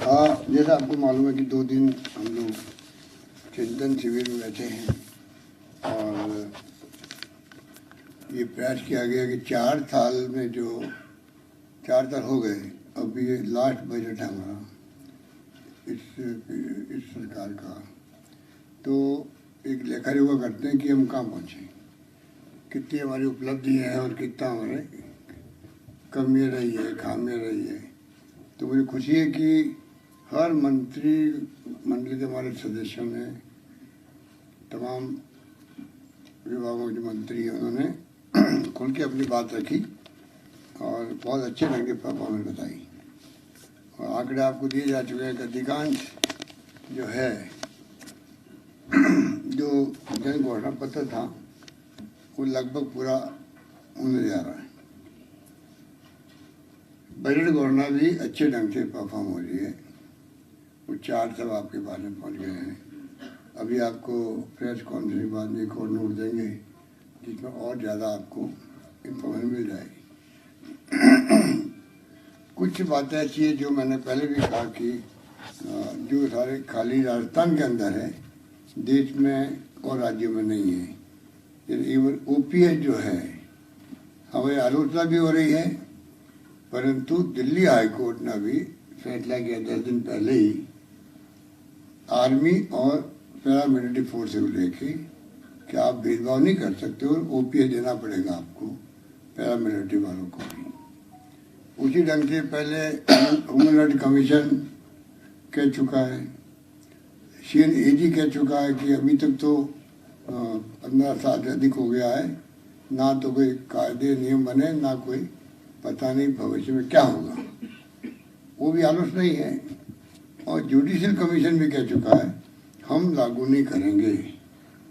जैसा आपको मालूम है कि 2 दिन हम लोग चिंतन शिविर में बैठे हैं और ये प्रयास किया गया कि 4 साल में जो 4 साल हो गए, अब ये लास्ट बजट है हमारा इस सरकार का। तो एक लेखा जोखा करते हैं कि हम कहाँ पहुँचे, कितनी हमारी उपलब्धि है और कितना हमारे कमियाँ रही है, खामियाँ रही है। तो मुझे खुशी है कि हर मंत्री मंडल के हमारे सदस्यों ने, तमाम विभागों के मंत्री हैं, उन्होंने खुल के अपनी बात रखी और बहुत अच्छे ढंग के परफॉर्मेंस बताई। और आंकड़े आपको दिए जा चुके हैं कि अधिकांश जो है जो जन घोषणा पत्र था वो लगभग पूरा होने जा रहा है। बजट घोषणा भी अच्छे ढंग से परफॉर्म हो रही है। वो 4 सब आपके पास में पहुँच गए हैं। अभी आपको प्रेस कॉन्फ्रेंस के बाद में एक और नोट देंगे जिसमें और ज़्यादा आपको इंफॉर्मेशन मिल जाएगी। कुछ बातें ऐसी है जो मैंने पहले भी कहा कि जो सारे खाली राजस्थान के अंदर है, देश में और राज्यों में नहीं है। इवन ओपीएस जो है, हमारी आलोचना भी हो रही है, परंतु दिल्ली हाई कोर्ट ने भी फैसला किया 10 दिन पहले ही आर्मी और पैरामिलिट्री फोर्स को लेके कि आप भेदभाव नहीं कर सकते और ओपीएस देना पड़ेगा आपको पैरामिलिट्री वालों को भी। उसी ढंग से पहले ह्यूमन राइट कमीशन कह चुका है, CNAG कह चुका है कि अभी तक तो 15 साल से अधिक हो गया है, ना तो कोई कायदे नियम बने, ना कोई पता नहीं भविष्य में क्या होगा, वो भी आलोचना ही है। और जुडिशियल कमीशन भी कह चुका है हम लागू नहीं करेंगे,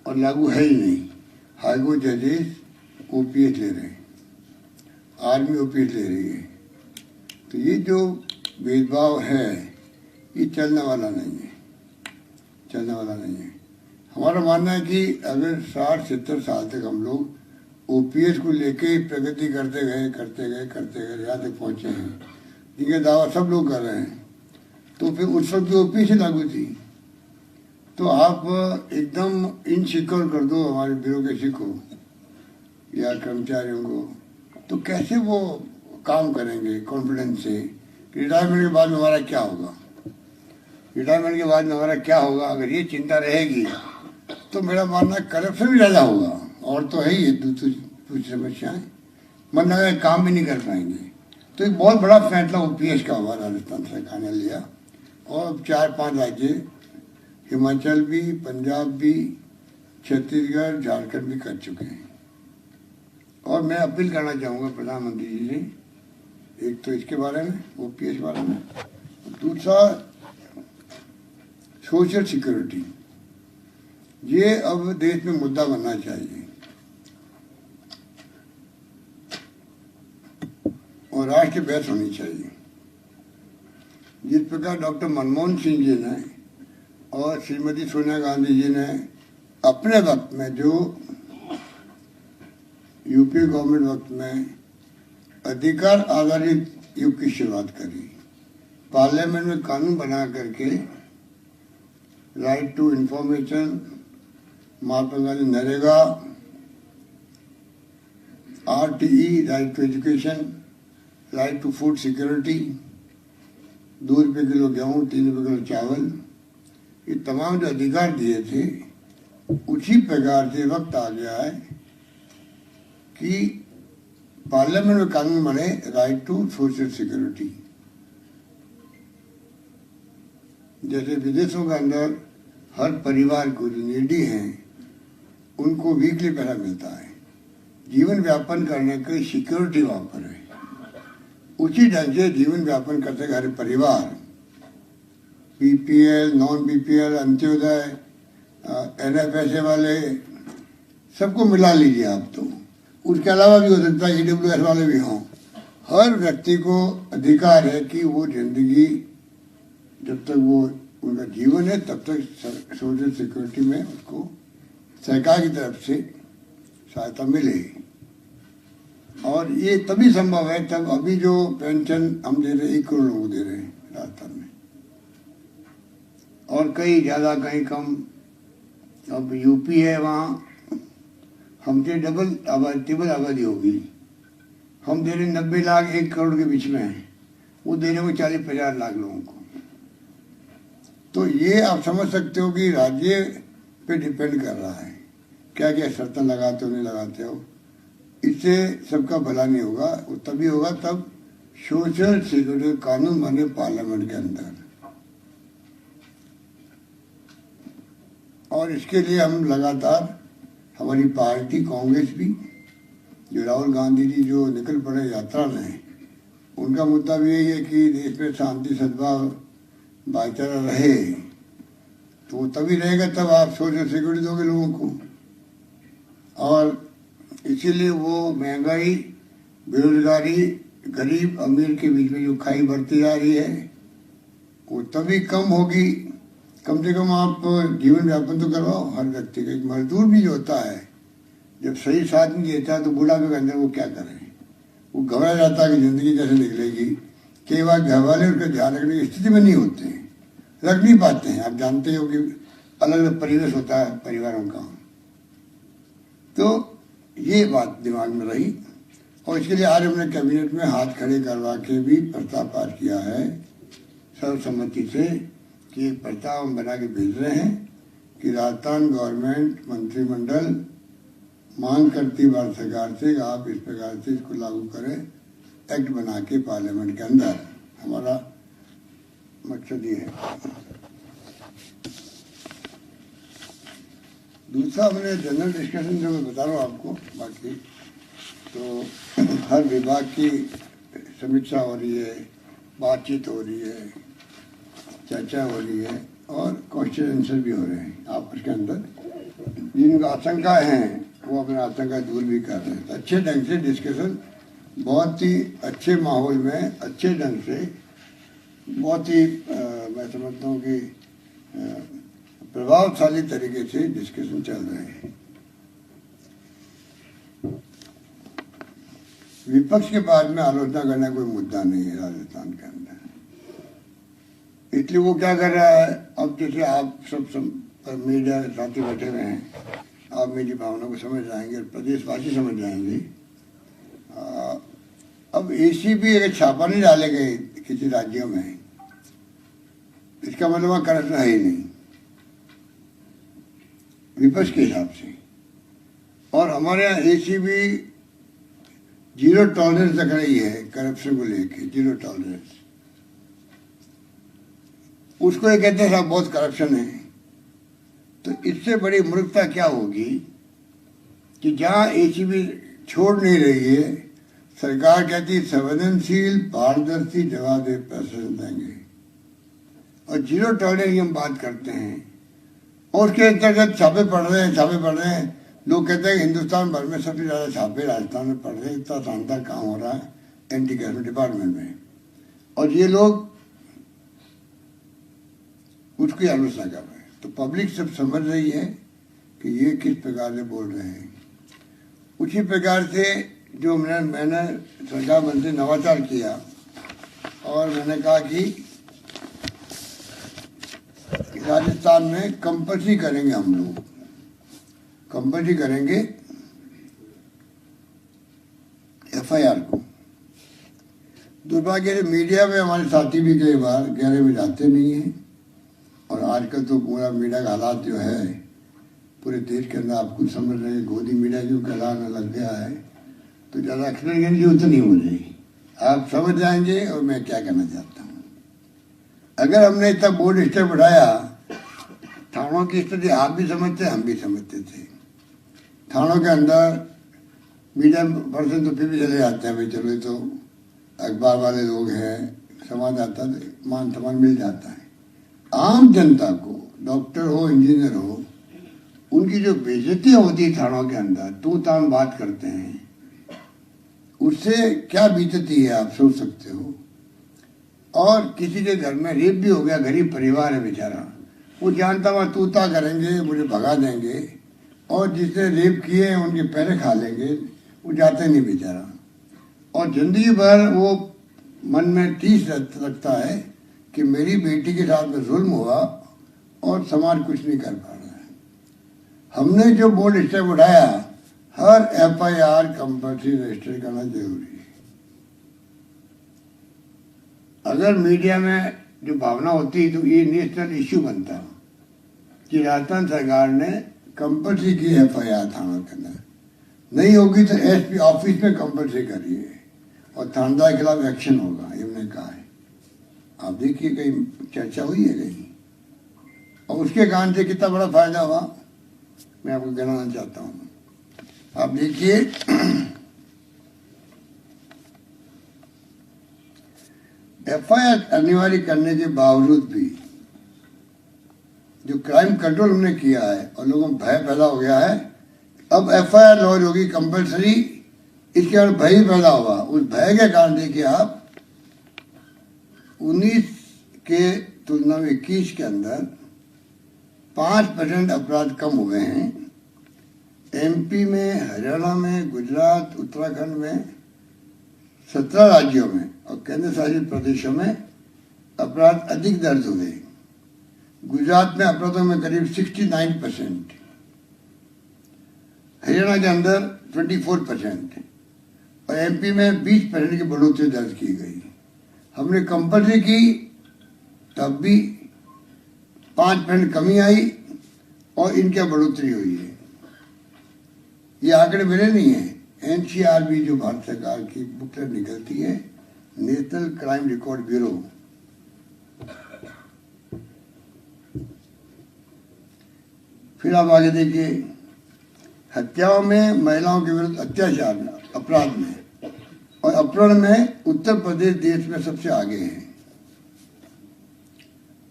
और लागू है ही नहीं। हाईकोर्ट जजेस ओपीएस ले रहे हैं, आर्मी ओपीएस ले रही है। तो ये जो भेदभाव है ये चलने वाला नहीं है, चलने वाला नहीं है। हमारा मानना है कि अगर 60-70 साल तक हम लोग ओपीएस को लेके प्रगति करते गए यहाँ तक पहुँचे हैं, जिनका दावा सब लोग कर रहे हैं, तो फिर उस वक्त भी ओपीएस लागू थी। तो आप एकदम इनसिक्योर कर दो हमारे ब्यूरोक्रेसी को या कर्मचारियों को, तो कैसे वो काम करेंगे कॉन्फिडेंस से। रिटायरमेंट के बाद में हमारा क्या होगा, रिटायरमेंट के बाद में हमारा क्या होगा, अगर ये चिंता रहेगी तो मेरा मानना करप्शन भी ज़्यादा होगा। और तो है ही दूसरी समस्याएं, वरना काम भी नहीं कर पाएंगे। तो एक बहुत बड़ा फैसला ओपीएस का हुआ राजस्थान सरकार ने लिया, और 4-5 राज्य, हिमाचल भी, पंजाब भी, छत्तीसगढ़, झारखंड भी कर चुके हैं। और मैं अपील करना चाहूँगा प्रधानमंत्री जी से, एक तो इसके बारे में, ओपीएस के बारे में, दूसरा सोशल सिक्योरिटी, ये अब देश में मुद्दा बनना चाहिए। और राष्ट्रीय बहस होनी चाहिए। जिस प्रकार डॉक्टर मनमोहन सिंह जी ने और श्रीमती सोनिया गांधी जी ने अपने वक्त में, जो यूपी गवर्नमेंट वक्त में अधिकार आधारित युग की शुरुआत करी, पार्लियामेंट में कानून बना करके right to information, Mahatma Gandhi NREGA, RTE right to education, right to food security, 2 रुपये किलो गेहूँ, 3 रुपये किलो चावल, ये तमाम जो अधिकार दिए थे, उसी प्रकार से वक्त आ गया है कि पार्लियामेंट में कानून बने राइट टू सोशल सिक्योरिटी। जैसे विदेशों के अंदर हर परिवार को जो नीडी हैं उनको वीकली पैसा मिलता है, जीवन व्यापन करने की सिक्योरिटी वहाँ पर है। उसी ढंग से जीवन व्यापन करते हर परिवार, BPL, non BPL, Antyodaya, NFSA वाले, सबको मिला लीजिए आप। तो उसके अलावा भी हो सकता है EWS वाले भी हों। हर व्यक्ति को अधिकार है कि वो जिंदगी, जब तक वो उनका जीवन है तब तक सोशल सिक्योरिटी में उसको सरकार की तरफ से सहायता मिले। और ये तभी संभव है तब, अभी जो पेंशन हम दे रहे 1 करोड़ लोगों को दे रहे हैं राजस्थान में, और कहीं ज़्यादा कहीं कम। अब यूपी है, वहाँ हमसे डबल आबादी, ट्रिपल आबादी होगी। हम दे रहे 90 लाख 1 करोड़ के बीच में है, वो दे रहे हो 40-50 लाख लोगों को। तो ये आप समझ सकते हो कि राज्य पे डिपेंड कर रहा है क्या क्या शर्तें लगाते हो नहीं लगाते हो। इससे सबका भला नहीं होगा, वो तभी होगा तब सोशल सिक्योरिटी कानून बने पार्लियामेंट के अंदर। और इसके लिए हम लगातार, हमारी पार्टी कांग्रेस भी, जो राहुल गांधी जी जो निकल पड़े यात्रा में, उनका मुद्दा भी यही है कि देश में शांति सद्भाव भाईचारा रहे। तो वो तभी रहेगा तब आप सोशल सिक्योरिटी दोगे लोगों को। और इसीलिए वो महंगाई, बेरोजगारी, गरीब अमीर के बीच में जो खाई बढ़ती जा रही है वो तभी कम होगी। कम से कम आप जीवन यापन तो करवाओ हर व्यक्ति का। एक मजदूर भी जो होता है, जब सही साथ नहीं देता है तो बुढ़ापे के अंदर वो क्या करें, वो घबरा जाता है कि जिंदगी कैसे निकलेगी। कई बार घर वाले उसका ध्यान रखने की स्थिति में नहीं होते हैं, रख नहीं पाते हैं। आप जानते हो कि अलग अलग परिवेश होता है परिवारों का। तो ये बात दिमाग में रही और इसके लिए आज हमने कैबिनेट में हाथ खड़े करवा के भी प्रस्ताव पास किया है सर्वसम्मति से कि एक प्रस्ताव हम बना के भेज रहे हैं कि राजस्थान गवर्नमेंट मंत्रिमंडल मांग करती भारत सरकार से कि आप इस प्रकार से इसको लागू करें, एक्ट बना के पार्लियामेंट के अंदर। हमारा मकसद ये है। दूसरा हमने जनरल डिस्कशन जो मैं बता रहा हूँ आपको, बाकी तो हर विभाग की समीक्षा हो रही है, बातचीत हो रही है, चर्चा हो रही है और क्वेश्चन आंसर भी हो रहे हैं आपस के अंदर। जिनको आशंका हैं वो अपना आशंका दूर भी कर रहे हैं। तो अच्छे ढंग से डिस्कशन, बहुत ही अच्छे माहौल में, अच्छे ढंग से, बहुत ही मैं समझता हूँ कि प्रभावशाली तरीके से डिस्कशन चल रहे हैं। विपक्ष के बाद में आलोचना करना कोई मुद्दा नहीं है राजस्थान के अंदर। इसलिए वो क्या कर रहा है, अब जैसे आप सब मीडिया साथी बैठे हुए हैं, आप मेरी भावना को समझ जाएंगे और प्रदेशवासी समझ जाएंगे। अब एसीबी अगर छापा नहीं डाले गए किसी राज्यों में, इसका मतलब वहाँ करप्शन है ही नहीं विपक्ष के हिसाब से। और हमारे यहाँ एसीबी जीरो टॉलरेंस रख रही है करप्शन को लेके, जीरो टॉलरेंस। उसको ये कहते हैं साहब बहुत करप्शन है। तो इससे बड़ी मूर्खता क्या होगी कि जहाँ एसीबी छोड़ नहीं रही है, सरकार कहती है संवेदनशील पारदर्शी जवाब दे पैसे देंगे, और जीरो टॉलरेंस की हम बात करते हैं और उसके अंतर्गत छापे पड़ रहे हैं। लोग कहते हैं हिंदुस्तान भर में सबसे ज़्यादा छापे राजस्थान में पड़ रहे हैं। इतना शानदार काम हो रहा है एंटी करप्शन डिपार्टमेंट में, और ये लोग उसकी आलोचना कर रहे हैं। तो पब्लिक सब समझ रही है कि ये किस प्रकार से बोल रहे हैं। उसी प्रकार से जो मैंने सरकार मंत्री नवाचार किया और मैंने कहा कि राजस्थान में कंपल्सरी करेंगे, हम लोग कंपल्सरी करेंगे एफआईआर को। दुर्भाग्य से मीडिया में हमारे साथी भी कई बार गहरे में जाते नहीं हैं, और आजकल तो पूरा मीडिया का हालात जो है पूरे देश के अंदर आप कुछ समझ रहे हैं, गोदी मीडिया जो कहलाने लग गया है, तो ज़्यादा एक्सप्लेन की जरूरत नहीं हो रही, आप समझ जाएंगे और मैं क्या कहना चाहता हूँ। अगर हमने इतना बोर्ड स्टेप बढ़ाया, थानों की स्थिति आप भी समझते, हम भी समझते थे। थानों के अंदर मीडिया पर्सन तो फिर भी चले जाते हैं, भाई चलो तो अखबार वाले लोग हैं, संवाददाता, मान सम्मान मिल जाता है। आम जनता को, डॉक्टर हो इंजीनियर हो, उनकी जो बेइज्जती होती है थानों के अंदर, तू तान बात करते हैं, उससे क्या बीतती है आप सोच सकते हो। और किसी के घर में रेप भी हो गया, गरीब परिवार है बेचारा, वो जानता हुआ तूता करेंगे, मुझे भगा देंगे, और जिसने रेप किए हैं उनके पैरे खा लेंगे, वो जाते नहीं बेचारा। और जिंदगी भर वो मन में टीस रखता है कि मेरी बेटी के साथ में जुल्म हुआ, और समाज कुछ नहीं कर पा रहा है। हमने जो बोल्ड स्टेप उठाया, हर FIR कंपल्सरी रजिस्टर करना जरूरी है। अगर मीडिया में जो भावना होती तो ये नेशनल इश्यू बनता कि राजस्थान सरकार ने कंपल्सरी की FIR थाना के अंदर, नहीं होगी तो SP ऑफिस में कंपल्सरी करिए और थानेदार के खिलाफ एक्शन होगा, ये हमने कहा है। आप देखिए कहीं चर्चा हुई है कहीं, और उसके कारण से कितना बड़ा फायदा हुआ मैं आपको गिनाना चाहता हूँ। आप देखिए FIR अनिवार्य करने के बावजूद भी जो क्राइम कंट्रोल हमने किया है और लोगों में भय पैदा हो गया है, अब FIR लॉन्च होगी कंपल्सरी, इसके बाद भय पैदा हुआ। उस भय के कारण देखिए आप 19 के तुलना में 21 के अंदर 5% अपराध कम हुए हैं। MP में, हरियाणा में, गुजरात, उत्तराखंड में, 17 राज्यों में और केंद्र शासित प्रदेशों में अपराध अधिक दर्ज हुए। गुजरात में अपराधों में करीब 69%, हरियाणा के अंदर 24% और MP में 20% की बढ़ोतरी दर्ज की गई। हमने कंपल्सरी की तब भी 5% कमी आई और इनकी बढ़ोतरी हुई है। ये आंकड़े मेरे नहीं है, NCRB जो भारत सरकार की बुकलेट निकलती है, नेशनल क्राइम रिकॉर्ड ब्यूरो, फिर आप आगे देखिए हत्याओं में, महिलाओं के विरुद्ध अत्याचार में, अपराध में और अपहरण में उत्तर प्रदेश देश में सबसे आगे है।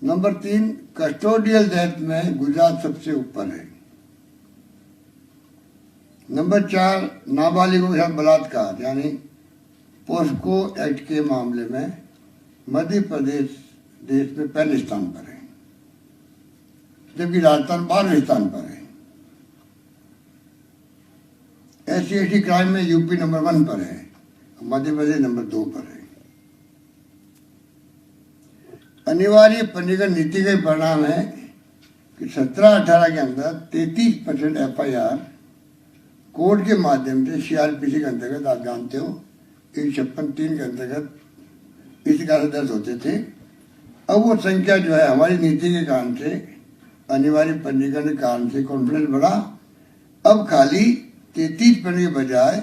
नंबर 3 कस्टोडियल डेथ में गुजरात सबसे ऊपर है। नंबर 4 नाबालिगों के साथ बलात्कार यानी पोस्को एक्ट के मामले में मध्य प्रदेश देश में पहले स्थान पर है, जबकि राजस्थान 12वें स्थान पर है। SC/ST क्राइम में यूपी नंबर 1 पर है, मध्य प्रदेश नंबर 2 पर है। अनिवार्य पंजीकरण नीति का परिणाम है कि 17-18 के अंदर 33% FIR कोर्ट के माध्यम से CRPC के अंतर्गत, आप जानते हो 156(3) के अंतर्गत इस कारण से दर्ज होते थे। अब वो संख्या जो है हमारी नीति के कारण से, अनिवार्य पंजीकरण के कारण से कॉन्फिडेंस बढ़ा। अब खाली 33% के बजाय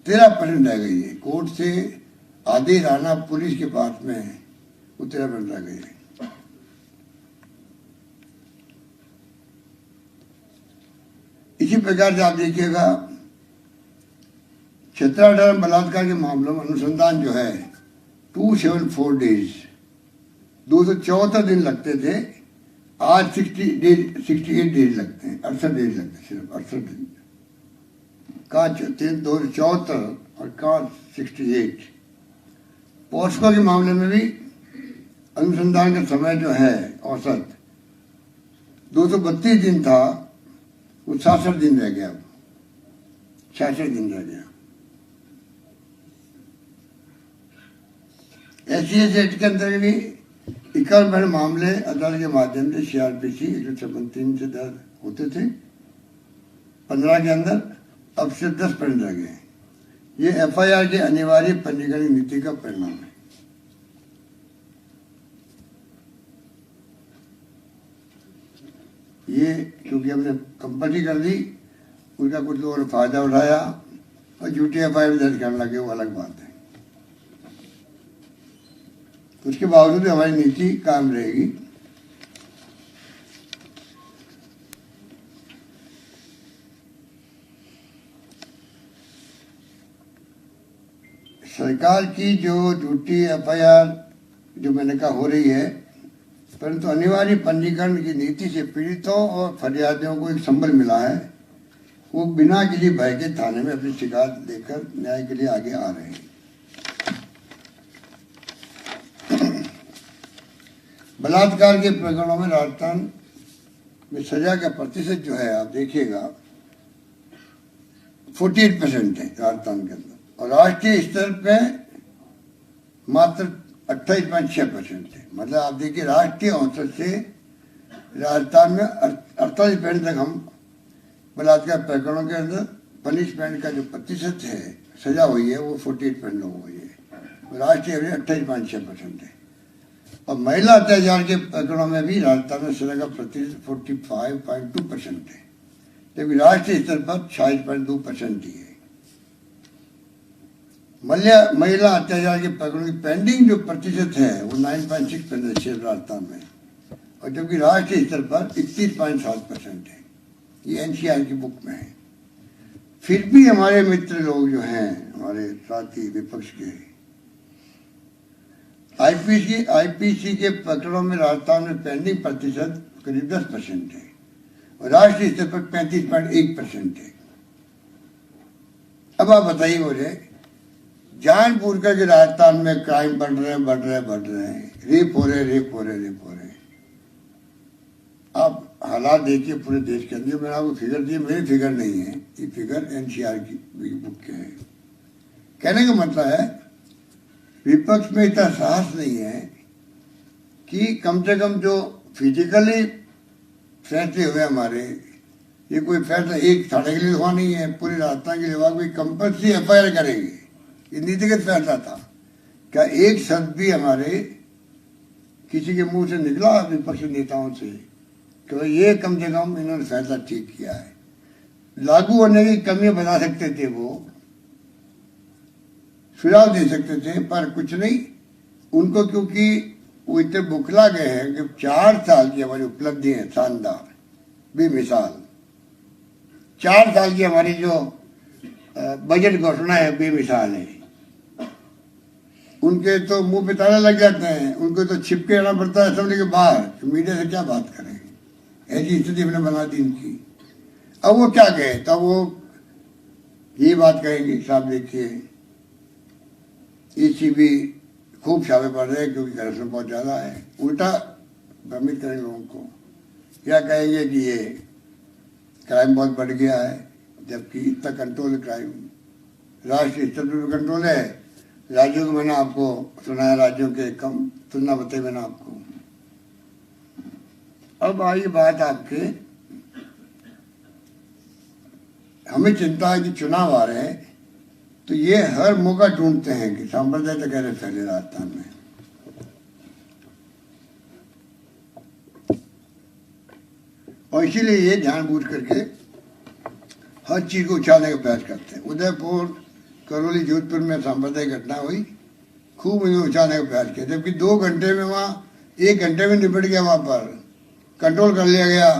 13% रह गई है। कोर्ट से आदेश आना पुलिस के पास में है, वो 13% रह गई है। इसी प्रकार से आप देखिएगा 17-18 बलात्कार के मामलों में अनुसंधान जो है 274 डेज, 274 दिन लगते थे, आज 68 डेज लगते हैं, 68 डेज लगते हैं, सिर्फ 68 दिन। कहाँ 274 और कहाँ 68। पोस्को के मामले में भी अनुसंधान का समय जो है औसत 232 दिन था, वो 66 दिन रह गया, 66 दिन रह गया। SC/ST एक्ट के अंतर्गत भी 51 मामले अदालत के माध्यम से CRPC 153 से दर्ज होते थे 15 के अंदर, अब सिर्फ 10% रह गए। ये FIR के अनिवार्य पंजीकरण नीति का परिणाम है। ये क्योंकि हमने कंपल्सरी कर दी, उसका कुछ लोगों ने फायदा उठाया और झूठी FIR दर्ज करने लगे, वो अलग बात है। उसके बावजूद हमारी नीति कायम रहेगी। सरकार की जो झूठी FIR जो मैंने कहा हो रही है, परंतु अनिवार्य पंजीकरण की नीति से पीड़ितों और फरियादियों को एक संबल मिला है। वो बिना किसी भय के थाने में अपनी शिकायत लेकर न्याय के लिए आगे आ रहे हैं। बलात्कार के प्रकरणों में राजस्थान में सजा का प्रतिशत जो है आप देखिएगा 48% है राजस्थान के अंदर, और राष्ट्रीय स्तर पे मात्र 28.6% है। मतलब आप देखिए राष्ट्रीय औसत से राजस्थान में 48% तक हम बलात्कार प्रकरणों के अंदर पनिशमेंट का जो प्रतिशत है, सजा हुई है, वो 48% लोगों को हुई है। राष्ट्रीय एवरेज 28.6% है। और महिला अत्याचार के प्रकरणों में भी राजस्थान में सजा का प्रतिशत 45.2% है, जबकि राष्ट्रीय स्तर पर 26.2% ही है। महिला अत्याचार के प्रकरणों की पेंडिंग जो प्रतिशत है वो 9.6% है राजस्थान में, और जबकि राष्ट्रीय स्तर पर 31.7% है। ये एनसीआर की बुक में है। फिर भी हमारे मित्र लोग जो हैं, हमारे साथी विपक्ष के, आईपीसी के प्रकरणों में राजस्थान में पेंडिंग प्रतिशत करीब 10% है और राष्ट्रीय स्तर पर 35.1% है। अब आप बताइए मुझे, जानबूझ कर के राजस्थान में क्राइम बढ़ रहे हैं, रेप हो रहे। आप हालात देखिए पूरे देश के अंदर। मैंने आपको फिगर दिए, मेरी फिगर नहीं है, ये फिगर एनसीआर की बुक के है। कहने का मतलब है विपक्ष में इतना साहस नहीं है कि कम से कम जो फिजिकली फैसले हुए हमारे, ये कोई फैसला एक थाने के लिए हुआ नहीं है, पूरे राजस्थान के लिए कोई कंपल्सरी एफआईआर करेंगे, ये नीतिगत फैसला था। क्या एक शब्द भी हमारे किसी के मुंह से निकला विपक्षी नेताओं से तो ये कम से कम इन्होंने फैसला ठीक किया है? लागू होने की कमियां बता सकते थे, वो सुझाव दे सकते थे, पर कुछ नहीं उनको, क्योंकि वो इतने बुखला गए हैं कि 4 साल की हमारी उपलब्धि है शानदार, बेमिसाल। 4 साल की हमारी जो बजट घोषणा है बेमिसाल है। उनके तो मुंह पे ताला लग जाते हैं, उनको तो छिप के रहना पड़ता है असेंबली के बाहर, तो मीडिया से क्या बात करें, ऐसी स्थिति हमने बना दी इनकी। अब वो क्या कहे, तब वो ये बात कहेंगे, साहब देखिए ईसीबी खूब छापे पड़ रहे हैं क्योंकि करप्शन बहुत ज्यादा है, उल्टा भ्रमित करेंगे लोगों को। क्या कहेंगे कि ये क्राइम बहुत बढ़ गया है, जबकि इतना कंट्रोल क्राइम राष्ट्रीय स्तर पर कंट्रोल है। राज्यों को मैंने आपको सुनाया, राज्यों के कम तुलना बताई मैंने आपको। अब आई बात आपके, हमें चिंता है कि चुनाव आ रहे हैं, तो ये हर मौका ढूंढते हैं कि सांप्रदायिकता कैसे फैले राजस्थान में। और इसीलिए ये जानबूझ करके हर चीज को उछालने का प्रयास करते हैं। उदयपुर, करौली, जोधपुर में सांप्रदायिक घटना हुई, खूब इन्हें उछालने का प्रयास किया, जबकि 2 घंटे में वहां 1 घंटे में निपट गया, वहां पर कंट्रोल कर लिया गया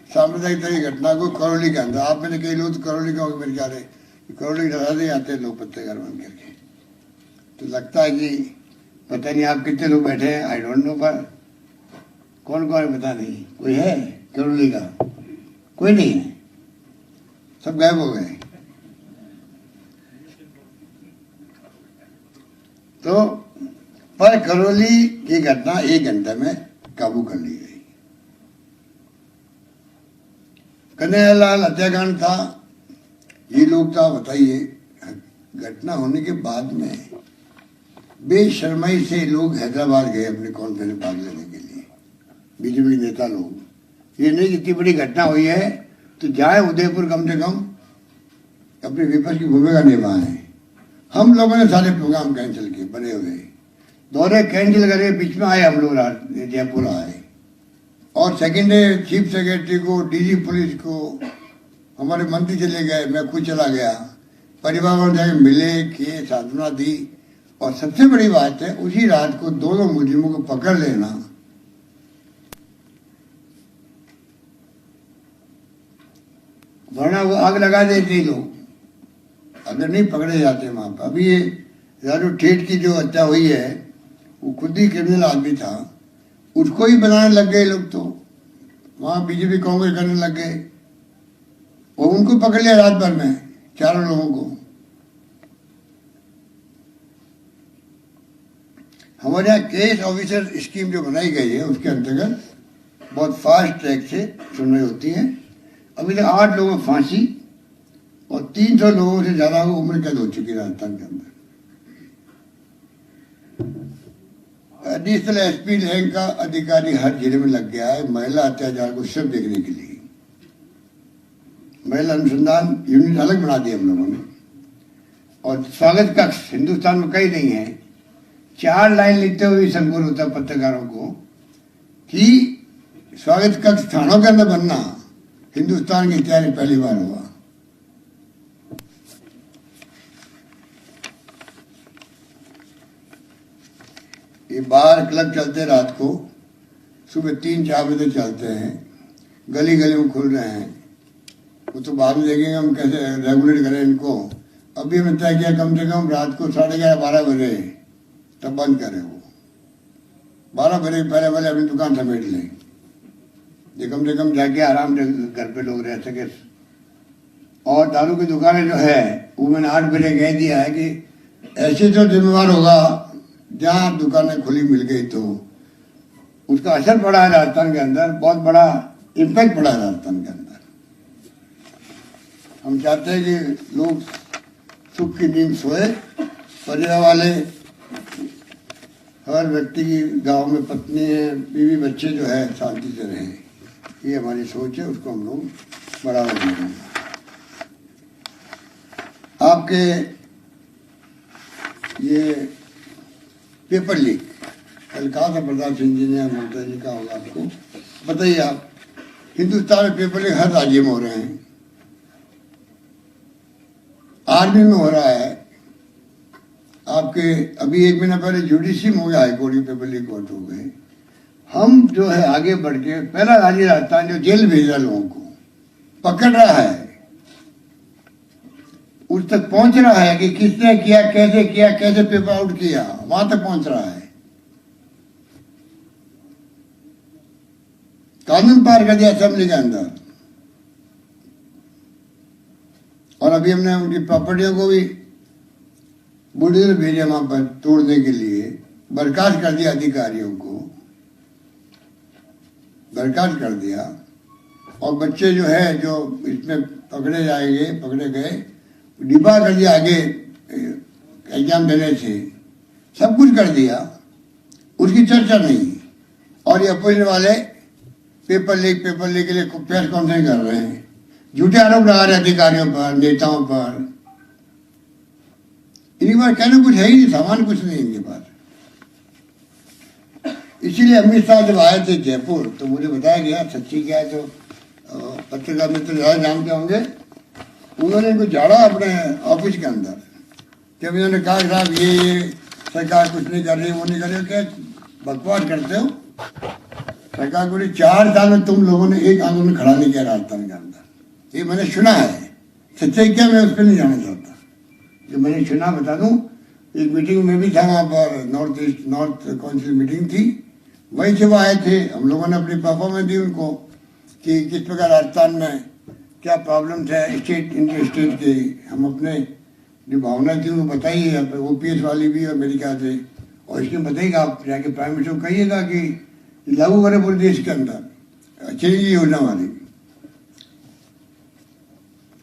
सांप्रदायिक की घटना को करौली के अंदर। आप मैंने कई लोग करौली का मेरे ख्याल है करौली डरा नहीं आते लोग पत्तेदार बन करके, तो लगता है कि पता नहीं आप कितने लोग बैठे हैं, आई डोंट नो, पर कौन कौन है पता नहीं। कोई है करौली का? कोई नहीं है, सब गायब हो गए। तो पर करौली की घटना 1 घंटे में काबू कर ली गई। कन्हैयालाल हत्याकांड था, ये लोग था, बताइए, घटना होने के बाद में बेशर्माई से लोग हैदराबाद गए अपने कॉन्फ्रेंस भाग लेने के लिए, बीजेपी नेता लोग। ये नहीं, इतनी बड़ी घटना हुई है तो जाए उदयपुर, कम से कम अपनी विपक्ष की भूमिका निभाएं। हम लोगों ने सारे प्रोग्राम कैंसिल किए, बने हुए दौरे कैंसिल करे, बीच में आए हम लोग जयपुर आए, और सेकेंड डे चीफ सेक्रेटरी को, डीजी पुलिस को, हमारे मंत्री चले गए, मैं खुद चला गया, परिवार वालों जाके मिले, किए, सांत्वना दी। और सबसे बड़ी बात है, उसी रात को दोनों मुजरिमों को पकड़ लेना, वरना वो आग लगा देते लोग अगर नहीं पकड़े जाते वहां पर। अभी ये राजू ठेठ की जो हत्या हुई है, वो खुद ही क्रिमिनल आदमी था, उसको ही बनाने लग गए लोग, तो वहां बीजेपी कांग्रेस करने लग गए और उनको पकड़ लिया रात भर में, 4 लोगों को। हमारे यहाँ केस ऑफिसर स्कीम जो बनाई गई है, उसके अंतर्गत बहुत फास्ट ट्रैक से सुनवाई होती है। अभी तक 8 लोगों को फांसी और 300 लोगों से ज्यादा को उम्र कैद हो चुकी है राजस्थान के अंदर। एडिशनल एसपी रैंक का अधिकारी हर जिले में लग गया है महिला अत्याचार को सिर्फ देखने के लिए। महिला अनुसंधान यूनिट अलग बना दिया हम लोगों ने। और स्वागत कक्ष हिंदुस्तान में कहीं नहीं है। 4 लाइन लिखते हुए संकोच होता पत्रकारों को कि स्वागत कक्ष थानों के अंदर बनना हिंदुस्तान की इतिहास में पहली बार हुआ। ये बार क्लब चलते रात को, सुबह 3-4 बजे चलते हैं, गली गली में खुल रहे हैं। वो तो बाद में देखेंगे हम कैसे रेगुलेट करें इनको। अभी हमने तय किया कम से कम रात को 11:30-12 बजे तब बंद करें। वो 12 बजे पहले अपनी दुकान समेट लें, ये कम से कम जाके आराम से घर पे लोग रह सके। और दारू की दुकानें जो है वो मैंने 8 बजे कह दिया है कि ऐसे जो जिम्मेवार होगा जहाँ दुकानें खुली मिल गई तो उसका असर पड़ा है राजस्थान के अंदर, बहुत बड़ा इम्पैक्ट पड़ा है राजस्थान के अंदर। हम चाहते हैं कि लोग सुख की नींद सोए, परिवार वाले, हर व्यक्ति की गांव में पत्नी है, बीवी बच्चे जो है शांति से रहें। ये हमारी सोच है, उसको हम लोग बढ़ावा देंगे। आपके ये पेपर लीक कल कहा था प्रताप सिंह जी ने, ममता जी का होगा आपको बताइए। आप हिंदुस्तान में पेपर लीक हर राज्य में हो रहे हैं, आर्मी में हो रहा है। आपके अभी 1 महीना पहले जुडिशरी में हो गया, हाईकोर्ट के पेपर लीक कोर्ट हो गए। हम जो है आगे बढ़ के पहला राज्य राजस्थान जो जेल भेज रहा लोगों को पकड़ रहा है, उस तक पहुंच रहा है कि किसने किया, कैसे पेपर आउट किया, वहां तक पहुंच रहा है। कानून पार कर दिया असेंबली के अंदर। और अभी हमने उनकी प्रॉपर्टियों को भी बुलडोजर भेजे वहां पर तोड़ने के लिए, बर्खास्त कर दिया, अधिकारियों को बर्खास्त कर दिया। और बच्चे जो है जो इसमें पकड़े गए, डिब्बा कर दिया आगे एग्जाम देने से, सब कुछ कर दिया, उसकी चर्चा नहीं। और ये अपोजिशन वाले पेपर लीक के लिए प्रेस कॉन्फ्रेंस कर रहे हैं, झूठे आरोप लगा रहे अधिकारियों पर, नेताओं पर। इनके पास कहना कुछ है ही नहीं, सामान कुछ नहीं इनके पास। इसीलिए अमित शाह जब आए थे जयपुर तो मुझे बताया गया, सच्ची क्या है तो पत्रकार मित्र ज़्यादा जानते होंगे, उन्होंने इनको झाड़ा अपने ऑफिस के अंदर। जब इन्होंने कहा साहब ये सरकार कुछ नहीं कर रही, वो नहीं कर रही, क्या बकवास करते हो। सरकार को 4 साल में तुम लोगों ने एक आंदोलन खड़ा नहीं किया राजस्थान के अंदर। ये मैंने सुना है, सच्चाई क्या मैं उस पर नहीं जाना चाहता। जो मैंने सुना बता दूं, एक मीटिंग में भी था, वहाँ पर नॉर्थ काउंसिल मीटिंग थी, वहीं से वो आए थे। हम लोगों ने अपनी परफॉर्मेंस दी उनको कि किस प्रकार राजस्थान में क्या प्रॉब्लम्स है स्टेट इंटर स्टेट के। हम अपने जो भावना थी उनको बताइए, OPS वाली भी और मेरी ख्याल से, और इसमें बताइएगा आप जाके प्राइम मिनिस्टर को कहिएगा कि लागू करें पूरे देश के अंदर अच्छी योजना वाली।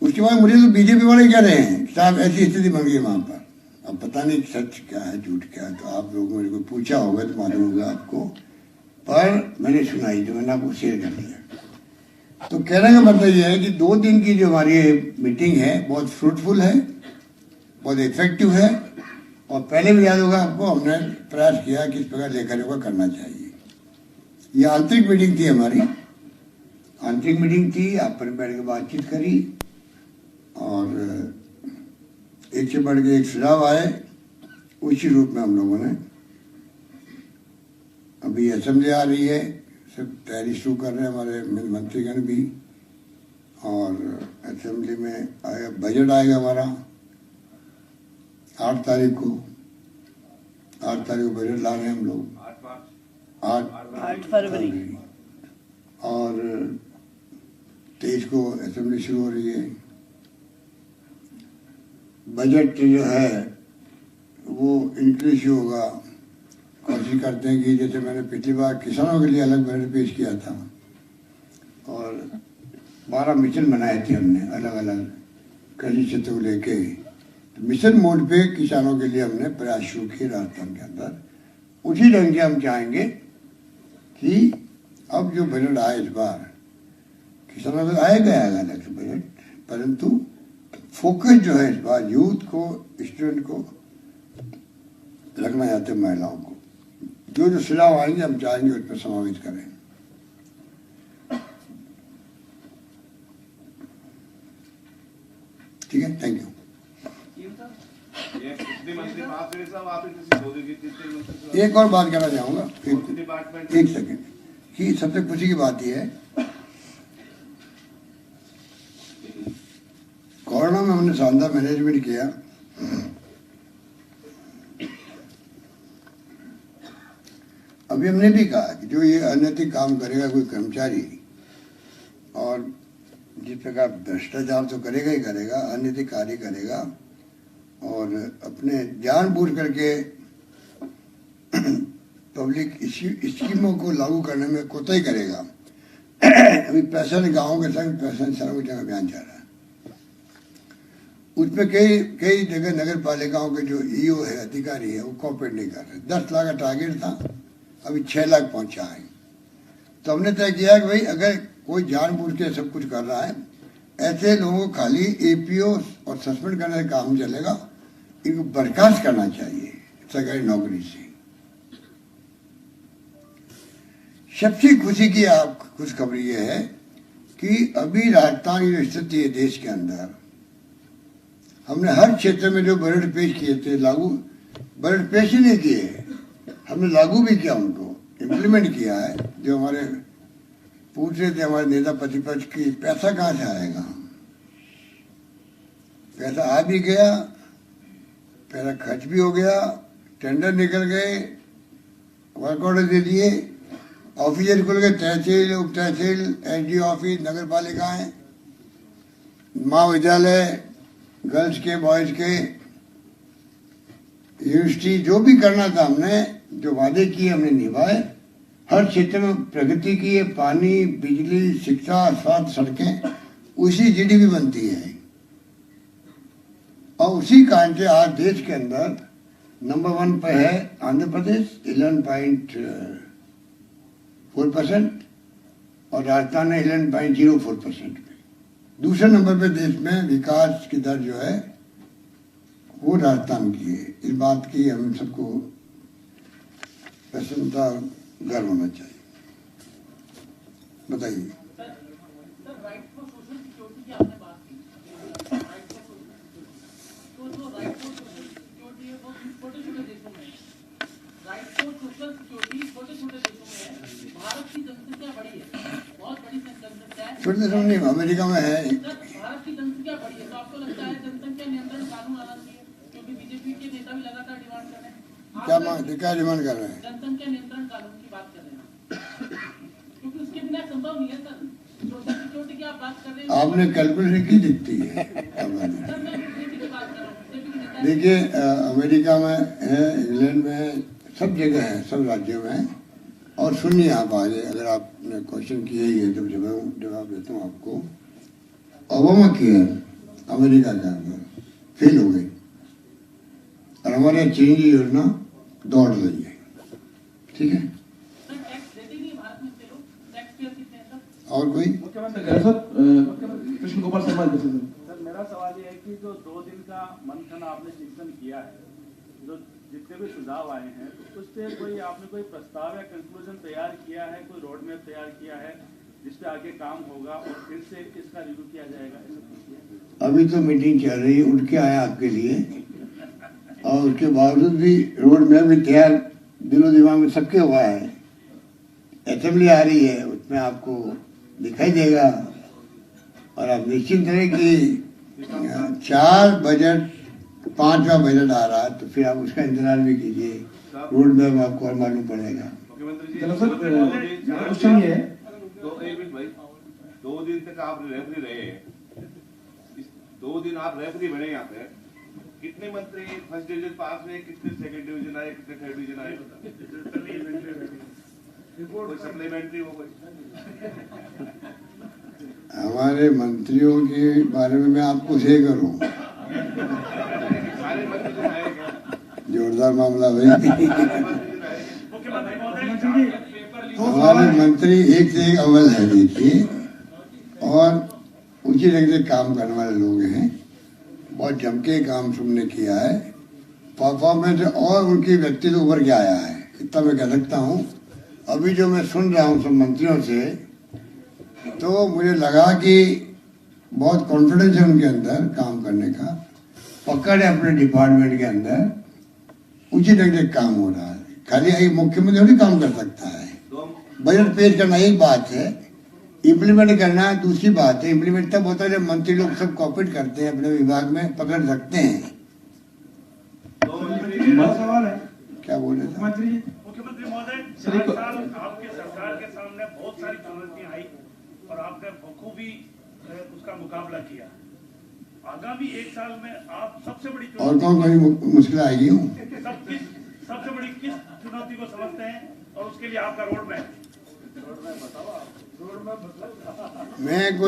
उसके बाद मुझे तो बीजेपी वाले कह रहे हैं साहब ऐसी स्थिति बन गई वहां पर। अब पता नहीं सच क्या है झूठ क्या है, तो आप लोग मेरे को पूछा होगा तो मालूम होगा आपको, पर मैंने सुनाई जो मैंने आपको शेयर कर दिया। तो कहने का मतलब यह है कि 2 दिन की जो हमारी मीटिंग है बहुत फ्रूटफुल है, बहुत इफेक्टिव है। और पहले भी याद होगा आपको, हमने प्रयास किया किस प्रकार लेखा जोखा करना चाहिए। ये आंतरिक मीटिंग थी हमारी, आंतरिक मीटिंग थी, आप पर बैठ के बातचीत करी और एक से बढ़ के एक सुझाव आए, उसी रूप में हम लोगों ने अभी असेंबली आ रही है, सब तैयारी शुरू कर रहे हैं हमारे मंत्रीगण भी। और असेंबली में आएगा बजट आएगा हमारा 8 तारीख को, 8 तारीख को बजट ला रहे हैं हम लोग, 8 फरवरी। और 23 को असेंबली शुरू हो रही है। बजट जो है वो इंक्रीज होगा। कोशिश करते हैं कि जैसे मैंने पिछली बार किसानों के लिए अलग बजट पेश किया था और 12 मिशन बनाए थे हमने अलग अलग कृषि क्षेत्र को लेके। तो मिशन मोड पे किसानों के लिए हमने प्रयास शुरू किए राजस्थान के अंदर, उसी ढंग से हम चाहेंगे कि अब जो बजट आए इस बार, किसानों को आएगा नेक्स्ट बजट, परंतु फोकस जो है इस बार यूथ को, स्टूडेंट को रखना चाहते हैं, महिलाओं को। जो जो सुझाव आएंगे हम चाहेंगे उस पर समावेश करें। ठीक है, थैंक यू। एक और बात कहना चाहूंगा, एक सेकेंड, कि सबसे खुशी की बात यह है, कोरोना में हमने शानदार मैनेजमेंट किया। अभी हमने भी कहा कि जो ये अनैतिक काम करेगा कोई कर्मचारी, और जिस प्रकार भ्रष्टाचार तो करेगा ही करेगा, अनैतिक कार्य करेगा और अपने जानबूझ करके पब्लिक स्कीमों को लागू करने में कोताही करेगा। अभी पैसा गाँव के संग पैसा सर्वेक्षण अभियान चल रहा है, उसमें कई जगह नगर पालिकाओं के जो ईओ है, अधिकारी है, वो कॉपरेट नहीं कर रहे। 10 लाख का टारगेट था, अभी 6 लाख पहुंचा है। तो हमने तय किया कि भाई अगर कोई जानबूझ के सब कुछ कर रहा है, ऐसे लोगों को खाली एपीओ और सस्पेंड करने का काम चलेगा, इनको बर्खास्त करना चाहिए सरकारी नौकरी से। सबसे खुशी की खुशखबरी ये है कि अभी राजस्थान की जो स्थिति है देश के अंदर, हमने हर क्षेत्र में जो बजट पेश किए थे, लागू बजट पेश ही नहीं किए, हमने लागू भी किया, उनको इम्प्लीमेंट किया है। जो हमारे पूछ रहे थे हमारे नेता प्रतिपक्ष की, पैसा कहाँ से आएगा, पैसा आ भी गया, पैसा खर्च भी हो गया, टेंडर निकल गए, वर्क ऑर्डर दे दिए, ऑफिसर खुल गए, तहसील, उप तहसील, एसडीओ ऑफिस, नगर पालिकाएं, महाविद्यालय, गर्ल्स के, बॉयज के, यूनिवर्सिटी, जो भी करना था हमने, जो वादे किए हमने निभाए। हर क्षेत्र में प्रगति की है, पानी, बिजली, शिक्षा, स्वास्थ्य, सड़कें, उसी जीडीपी बनती है। और उसी कारण से आज देश के अंदर नंबर 1 पर है आंध्र प्रदेश 11.4% और राजस्थान है 11.04% पे। दूसरे नंबर पे देश में विकास की दर जो है वो राजस्थान की है। इस बात की हम सबको प्रसन्नता, गर्व होना चाहिए। बताइए। छोटे देशों में नहीं, अमेरिका में है। भारत की जनसंख्या बढ़ी है, तो आपको लगता है जनसंख्या नियंत्रण कानून आना चाहिए? क्योंकि बीजेपी के नेता भी लगातार डिमांड कर रहे हैं। क्या डिमांड कर रहे हैं? जनसंख्या नियंत्रण कानून की बात कर रहे हैं, क्योंकि उसके बिना संभव नहीं है सर। सोशल सिक्योरिटी की आप बात कर रहे हैं, आपने कैलकुलेशन की दिखती है। देखिए, अमेरिका में है, इंग्लैंड में, सब जगह है, सब राज्यों में है। और सुनिए आप आगे, अगर आपने क्वेश्चन किए ही है तो जवाब देता हूँ आपको। ओबामा किया अमेरिका के अंदर, फेल हो गई, और हमारे चेंज योजना दौड़ रही है। ठीक है, और कोई? कृष्ण गोपाल शर्मा सर, मेरा सवाल ये है कि जो 2 दिन का मंथन आपने चिंतन किया है, जो जितने भी सुझाव आए हैं, तो उससे कोई आपने कोई प्रस्ताव या कंक्लूजन तैयार किया है, कोई रोड मैप तैयार किया है जिस पे आगे काम होगा और फिर से इसका रिव्यू किया जाएगा, ऐसा कुछ? अभी तो मीटिंग चल रही है, उठ के आया आपके लिए, और उसके बावजूद भी रोड मैप भी तैयार दिलो दिमाग में सबके हुआ है। असेंबली आ रही है, उसमें आपको दिखाई देगा, और आप निश्चिंत रहे कि 4 बजट 5वां बजट आ रहा है, तो फिर आप उसका इंतजार भी कीजिए, रोड मैप आपको और मालूम पड़ेगा। क्वेश्चन ये है, 2 दिन तक आप रेफरी रहे, 2 दिन आप रेफरी बने यहाँ पे, कितने मंत्री फर्स्ट डिवीजन पास हुए, कितने सेकंड डिवीजन आए, कितने थर्ड डिवीजन आए? कोई सप्लीमेंट्री हो गई? हमारे मंत्रियों के बारे में मैं आपको से करूं, सारे मंत्री आए क्या? जोरदार मामला भाई। हमारे मंत्री एक से एक अव्वल है देखिए, और ऊंची ढंग से काम करने वाले लोग हैं, बहुत जम के काम सबने किया है, परफॉर्मेंस और उनकी व्यक्तित्व उभर के आया है, इतना मैं कह सकता हूँ। अभी जो मैं सुन रहा हूँ सब मंत्रियों से, तो मुझे लगा कि बहुत कॉन्फिडेंस है उनके अंदर काम करने का, पकड़ है अपने डिपार्टमेंट के अंदर, उसी ढंग से काम हो रहा है। खाली एक मुख्यमंत्री थोड़ी काम कर सकता है, बजट पेश करना एक बात है, इम्प्लीमेंट करना दूसरी बात है। इम्प्लीमेंट तब होता है जब मंत्री लोग सब कॉपरेट करते हैं, अपने विभाग में पकड़ सकते हैं। सवाल है, क्या बोल रहे थे मुख्यमंत्री महोदय? 4 साल आपके सरकार के सामने बहुत सारी चुनौतियां आई और आपने बखूबी उसका मुकाबला किया। आगामी 1 साल में आप सबसे बड़ी और कौन बड़ी मुश्किल आएगी? सबसे बड़ी किस चुनौती को समझते हैं और उसके लिए आपका रोड मैप बताओ। मैं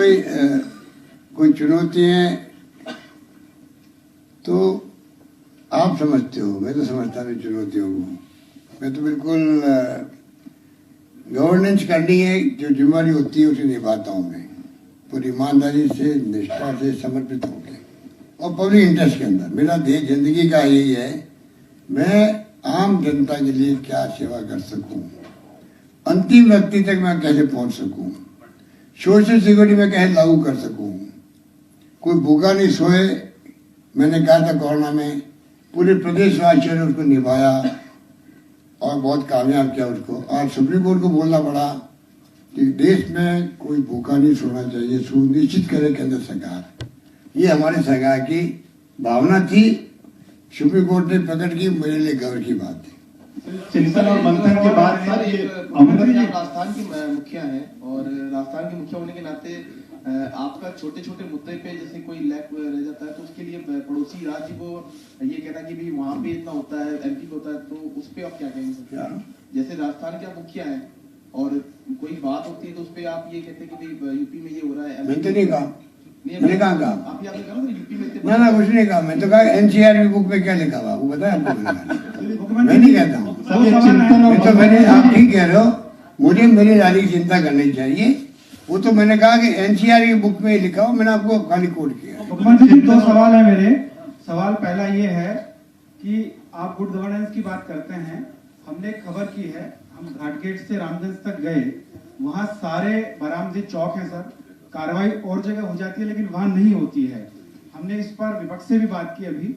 कोई चुनौतियां तो आप समझते हो, मैं तो समझता नहीं चुनौतियों को। मैं तो बिल्कुल गवर्नेंस करनी है, जो जिम्मेदारी होती है उसे निभाता हूँ मैं पूरी ईमानदारी से, निष्ठा से, समर्पित होकर, और पब्लिक इंटरेस्ट के अंदर। मेरा ध्येय जिंदगी का यही है, मैं आम जनता के लिए क्या सेवा कर सकूं, अंतिम व्यक्ति तक मैं कैसे पहुंच सकूं, सोशल सिक्योरिटी में कैसे लागू कर सकूं, कोई भूखा नहीं सोए। मैंने कहा था कोरोना में, पूरे प्रदेशवासियों ने उसको निभाया और बहुत कामयाब किया उसको। आज सुप्रीम कोर्ट को बोलना पड़ा कि देश में कोई भूखा नहीं सोना चाहिए, सुनिश्चित करे केंद्र सरकार। ये हमारी सरकार की भावना थी, सुप्रीम कोर्ट ने प्रकट की, मेरे लिए गर्व की बात है। चिंतन और मंथन के बाद सर ये अमृत आप राजस्थान की मुखिया हैं, और राजस्थान के मुखिया होने के नाते आपका छोटे छोटे मुद्दे पे जैसे कोई लैक रह जाता है तो उसके लिए पड़ोसी राज्य को ये कहना कि भाई वहाँ पे इतना होता है, एमपी पे होता है, तो उस पे आप क्या कहेंगे? जैसे राजस्थान के आप मुखिया हैं और कोई बात होती है तो उस पे आप ये कहते हैं कि भाई यूपी में ये हो रहा है। मैंने तो नहीं कहा, मैंने कहा आपने कहा ना यूपी में ना कुछ नहीं कहा। मैं तो कहा एनसीआर बुक में क्या लिखा हुआ वो बताया आपको। मैं नहीं कहता हूँ, तो मैंने, आप ठीक कह रहे हो, मुझे मेरी राज्य की चिंता करनी चाहिए। वो तो मैंने कहा कि एनसीआर की बुक में लिखा हो, मैंने आपको खाली कोट किया। मुख्यमंत्री जी 2 सवाल है मेरे। सवाल पहला ये है कि आप गुड गवर्नेंस की बात करते हैं, हमने खबर की है, हम घाटगेट से रामगंज तक गए, वहाँ सारे बरामदे चौक हैं सर, कार्रवाई और जगह हो जाती है लेकिन वहां नहीं होती है। हमने इस पर विपक्ष से भी बात की, अभी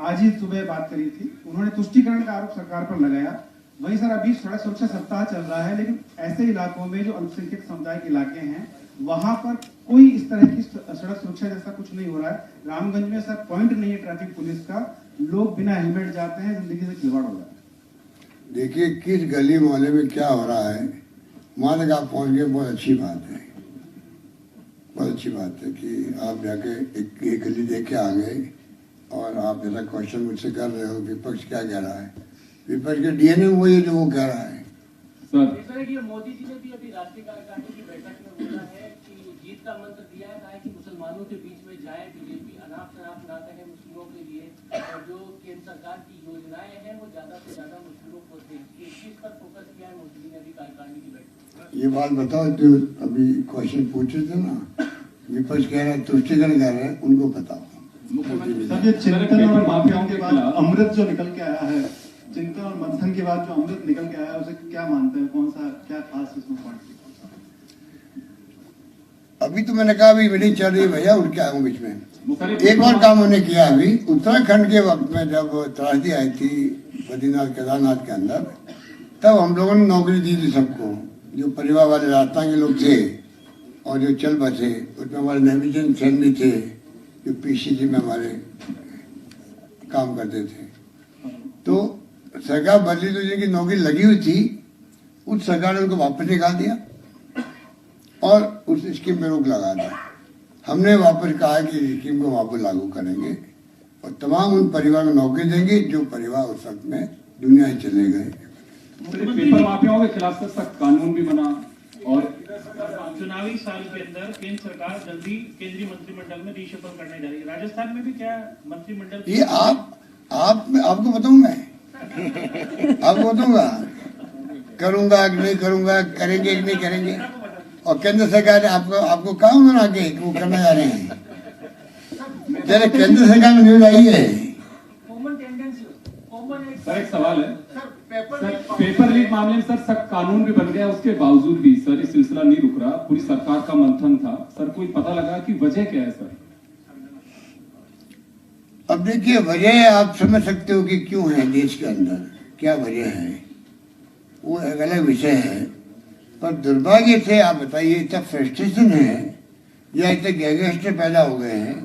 आज ही सुबह बात करी थी, उन्होंने तुष्टिकरण का आरोप सरकार पर लगाया। वहीं सर अभी सड़क सुरक्षा सप्ताह चल रहा है, लेकिन ऐसे इलाकों में जो अल्पसंख्यक समुदाय के इलाके हैं वहां पर कोई इस तरह की सड़क सुरक्षा जैसा कुछ नहीं हो रहा है। रामगंज में सर पॉइंट नहीं है ट्रैफिक पुलिस का, लोग बिना हेलमेट जाते हैं, जिंदगी से खिलवाड़ हो रहा है। देखिए किस गली मोहल्ले में क्या हो रहा है, वहां तक आप पहुंच गए, बहुत अच्छी बात है, बहुत अच्छी बात है कि आप जाके एक गली देख के आ गए। और आप जैसा क्वेश्चन मुझसे कर रहे हो विपक्ष क्या कह रहा है, विपक्ष के डीएनए में वही है जो वो कह रहा है। मोदी जी ने भी अभी राष्ट्रीय कार्यकारिणी की बैठक में बोला है कि जीत का मंत्र दिया है, कहा है कि मुसलमानों के बीच में जाए बीजेपी, अनाप शनाप ना कहे मुस्लिमों के लिए, और जो केंद्र सरकार की योजनाएं हैं वो ज्यादा से ज्यादा मुस्लिमों को दे। इस चीज पर फोकस किया है मोदी जी ने अभी कार्यकारिणी की बैठक। ये बात बताओ, जो अभी क्वेश्चन पूछे थे ना, विपक्ष कह रहे हैं तुष्टिकरण कर रहे हैं, उनको बताओ। सर ये चिंतन और माफियाओं के बाद अमृत जो निकल के आया है, चिंतन और मंथन के बाद जो अमृत निकल के आया है, उसे क्या मानते हैं, कौन सा क्या खास इसमें पॉइंट? अभी तो मैंने कहा अभी मीटिंग चल रही है भैया, उठ के आया हूँ बीच में। एक और काम उन्होंने किया अभी उत्तराखंड के वक्त में, जब त्रासदी आई थी बद्रीनाथ केदारनाथ के अंदर, तब हम लोगों ने नौकरी दी थी सबको, जो परिवार वाले राजस्थान के लोग थे और जो चल बचे, उसमें हमारे नेविगेशन सैन थे जो पीसीजी में हमारे काम करते थे। तो सरकार बदली तो जिनकी नौकरी लगी हुई थी, उस सरकार ने उनको वापस निकाल दिया और उस स्कीम में रोक लगा दी। हमने वापस कहा कि स्कीम को वापस लागू करेंगे और तमाम उन परिवार को नौकरी देंगे जो परिवार उस वक्त में दुनिया ही चले गए। पेपर माफियाओं के खिलाफ सख्त कानून भी बना, और चुनावी साल के अंदर केंद्र सरकार जल्दी केंद्रीय मंत्रिमंडल में रीशफल करने जा रही है। राजस्थान में भी क्या मंत्रिमंडल, ये आपको बताऊं मैं आपको बताऊंगा, करूंगा कि नहीं करूंगा, करेंगे कि नहीं करेंगे, और केंद्र सरकार आपको कहा उन्होंने आगे वो करने जा रहे हैं। जरा केंद्र सरकार में न्यूज आई है। कॉमन टेंडेंसी, कॉमन एक सर एक सवाल है सर सर, पेपर लीक मामले में सर सख्त कानून भी बन गया, उसके बावजूद भी सर ये सिलसिला नहीं रुक रहा, पूरी सरकार का मंथन था सर, कोई पता लगा कि वजह क्या है सर? अब देखिए, वजह आप समझ सकते हो कि क्यों है देश के अंदर, क्या वजह है, वो एक अलग विषय है। पर दुर्भाग्य से आप बताइए, इतना फ्रस्ट्रेशन है या इतने गैंगस्टर पैदा हो गए हैं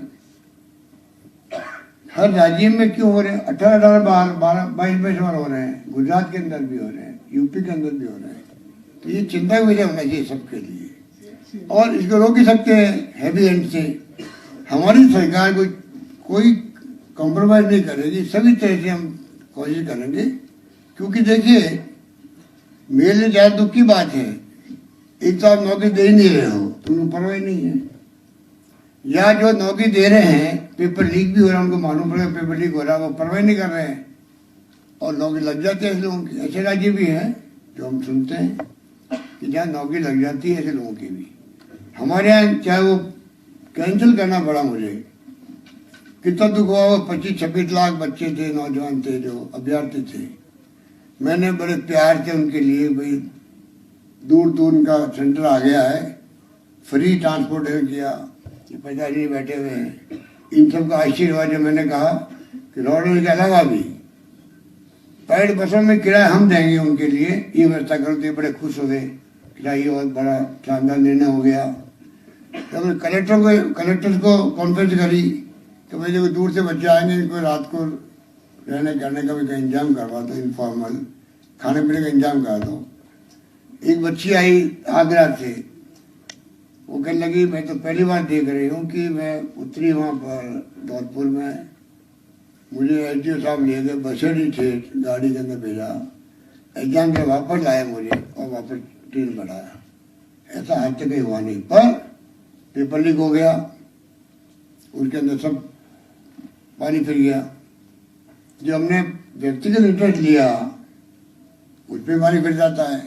हर राज्य में, क्यों हो रहे हैं? 18 22 बार हो रहे हैं, गुजरात के अंदर भी हो रहे हैं, यूपी के अंदर भी हो रहे हैं। तो ये चिंता का विषय होना चाहिए सबके लिए, और इसको रोक ही सकते हैं हैवी एंड से। हमारी सरकार कोई कॉम्प्रोमाइज नहीं करेगी, सभी तरह से हम कोशिश करेंगे। क्योंकि देखिए, मेरे लिए ज्यादा दुख की बात है, एक तो आप नौकरी दे ही नहीं रहे हो, तो परवाह नहीं है, या जो नौकरी दे रहे हैं पेपर लीक भी हो रहा है, उनको मालूम पड़ेगा पेपर लीक हो रहा है, वो परवाह नहीं कर रहे हैं और नौकरी लग जाती है ऐसे लोगों की। ऐसे राज्य भी हैं जो हम सुनते हैं कि जहाँ नौकरी लग जाती है ऐसे लोगों की भी। हमारे यहाँ चाहे वो कैंसिल करना पड़ा मुझे, कितना दुख हुआ। वो 25-26 लाख बच्चे थे, नौजवान थे, जो अभ्यर्थी थे। मैंने बड़े प्यार से उनके लिए, भाई दूर दूर उनका सेंटर आ गया है, फ्री ट्रांसपोर्टेशन किया, ये पिताजी बैठे हुए हैं, इन सबका आशीर्वाद है। मैंने कहा कि रोडवेज के अलावा भी प्राइवेट बसों में किराया हम देंगे उनके लिए, ये व्यवस्था करो। तो ये बड़े खुश हो गए, किराया बहुत बड़ा शानदार निर्णय हो गया। तब कलेक्टर्स को कॉन्फ्रेंस करी कि भाई जो दूर से बच्चे आएंगे, इनको रात को रहने करने का भी का इंतजाम करवा दो, इनफॉर्मल खाने पीने का इंतजाम करा दो। एक बच्ची आई आगरा से, वो कहने लगी मैं तो पहली बार देख रही हूँ कि मैं उतरी वहाँ पर धौलपुर में, मुझे एसडीओ साहब ले गए, बसें नहीं थे, गाड़ी के अंदर भेजा, एग्जाम के वापस लाए मुझे और वापस ट्रेन बढ़ाया। ऐसा आज तक हुआ नहीं, पर पेपर लीक हो गया, उसके अंदर सब पानी फिर गया। जो हमने व्यक्तिगत इंटरेस्ट लिया उस पर पानी फिर जाता है।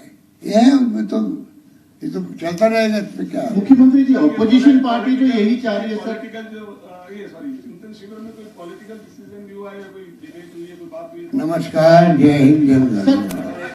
ये तो चलता रहेगा, इसमें क्या। मुख्यमंत्री जी, ऑपोजिशन पार्टी तो यही चाह रही है सर। चिंतन शिविर में कोई पॉलिटिकल डिसीजन भी हुआ है या कोई डिबेट हुई है, कोई बात हुई है? नमस्कार, जय हिंद, जय भारत।